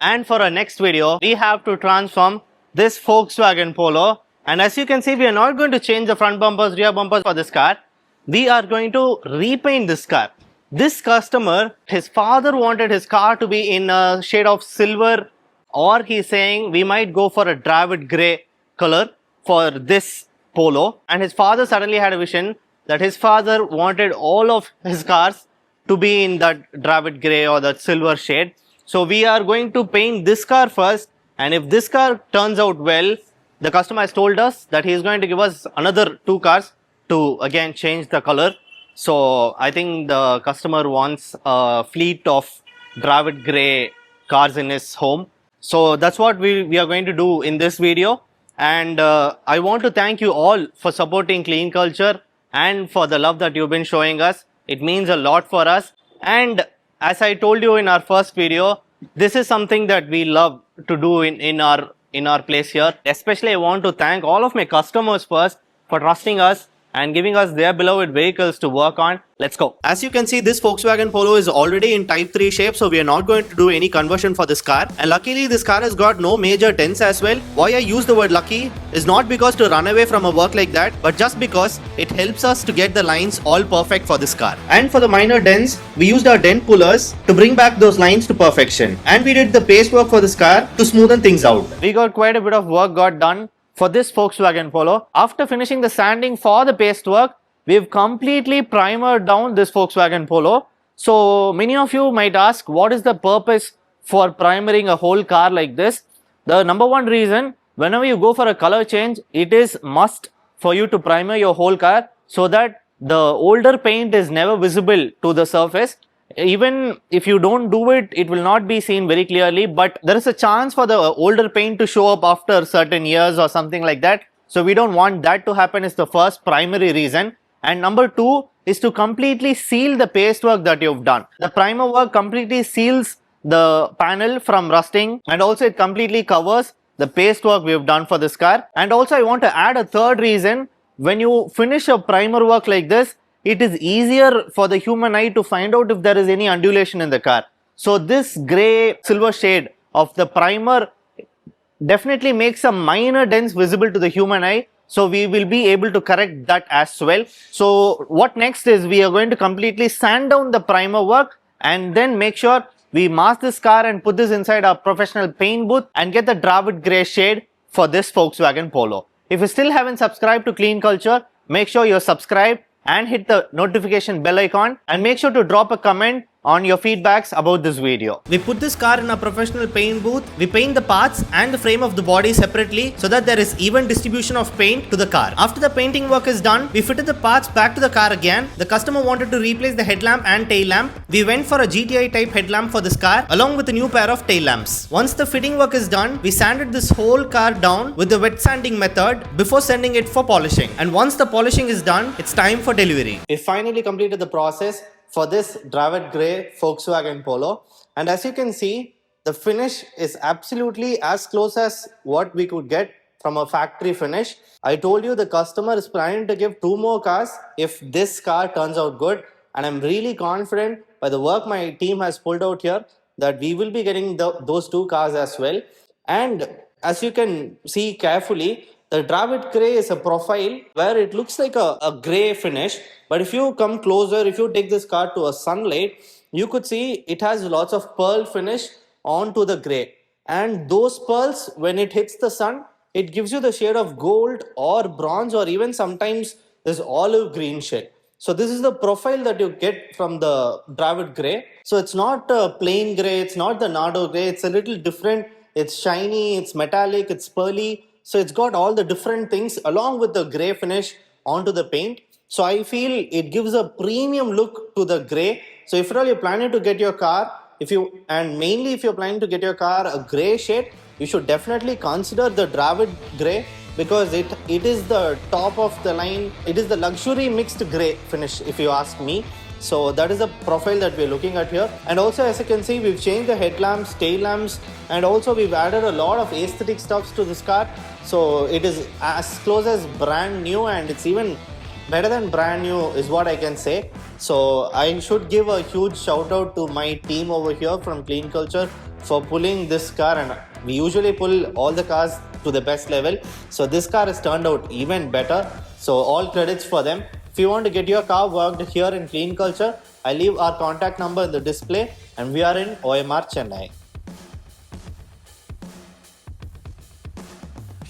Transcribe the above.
And for our next video, we have to transform this Volkswagen Polo. And as you can see, we are not going to change the front bumpers, rear bumpers for this car. We are going to repaint this car. This customer, his father wanted his car to be in a shade of silver, or he's saying we might go for a Dravit Grey color for this Polo. And his father suddenly had a vision that his father wanted all of his cars to be in that Dravit Grey or that silver shade. So we are going to paint this car first, and if this car turns out well, the customer has told us that he is going to give us another 2 cars to again change the color. So I think the customer wants a fleet of Dravit Grey cars in his home. So that's what we are going to do in this video. And I want to thank you all for supporting Clean Culture and for the love that you've been showing us. It means a lot for us. And as I told you in our first video, this is something that we love to do in our place here. Especially I want to thank all of my customers first for trusting us and giving us their beloved vehicles to work on. Let's go. As you can see, this Volkswagen Polo is already in Type 3 shape, so we are not going to do any conversion for this car. And luckily, this car has got no major dents as well. Why I use the word lucky is not because to run away from a work like that, but just because it helps us to get the lines all perfect for this car. And for the minor dents, we used our dent pullers to bring back those lines to perfection. And we did the paste work for this car to smoothen things out. We got quite a bit of work got done for this Volkswagen Polo. After finishing the sanding for the paste work, we've completely primered down this Volkswagen Polo. So many of you might ask, what is the purpose for primering a whole car like this? The number one reason, whenever you go for a color change, it is must for you to primer your whole car so that the older paint is never visible to the surface. Even if you don't do it, it will not be seen very clearly, but there is a chance for the older paint to show up after certain years or something like that. So we don't want that to happen is the first primary reason. And number 2 is to completely seal the paste work that you've done. The primer work completely seals the panel from rusting, and also it completely covers the paste work we've done for this car. And also I want to add a third reason. When you finish a primer work like this, it is easier for the human eye to find out if there is any undulation in the car. So this grey silver shade of the primer definitely makes some minor dents visible to the human eye. So we will be able to correct that as well. So what next is we are going to completely sand down the primer work and then make sure we mask this car and put this inside our professional paint booth and get the Dravit Grey shade for this Volkswagen Polo. If you still haven't subscribed to Clean Culture, make sure you're subscribed and hit the notification bell icon, and make sure to drop a comment on your feedbacks about this video. We put this car in a professional paint booth. We paint the parts and the frame of the body separately so that there is even distribution of paint to the car. After the painting work is done, we fitted the parts back to the car again. The customer wanted to replace the headlamp and tail lamp. We went for a GTI type headlamp for this car along with a new pair of tail lamps. Once the fitting work is done, we sanded this whole car down with the wet sanding method before sending it for polishing. And once the polishing is done, it's time for delivery. We finally completed the process for this Dravit Grey Volkswagen Polo, and as you can see, the finish is absolutely as close as what we could get from a factory finish. I told you the customer is planning to give 2 more cars if this car turns out good, and I'm really confident by the work my team has pulled out here that we will be getting those 2 cars as well. And as you can see carefully, the Dravit Grey is a profile where it looks like a grey finish. But if you come closer, if you take this car to a sunlight, you could see it has lots of pearl finish onto the grey. And those pearls, when it hits the sun, it gives you the shade of gold or bronze or even sometimes this olive green shade. So this is the profile that you get from the Dravit Grey. So it's not a plain grey, it's not the Nardo grey, it's a little different. It's shiny, it's metallic, it's pearly. So it's got all the different things along with the grey finish onto the paint. So I feel it gives a premium look to the grey. So if at all you're planning to get your car, mainly if you're planning to get your car a grey shade, you should definitely consider the Dravit Grey because it is the top of the line. It is the luxury mixed grey finish if you ask me. So that is the profile that we're looking at here. And also as you can see, we've changed the headlamps, tail lamps, and also we've added a lot of aesthetic stuffs to this car. So it is as close as brand new, and it's even better than brand new is what I can say. So I should give a huge shout out to my team over here from Clean Culture for pulling this car, and we usually pull all the cars to the best level. So this car has turned out even better. So all credits for them. If you want to get your car worked here in Clean Culture, I leave our contact number in the display, and we are in OMR Chennai.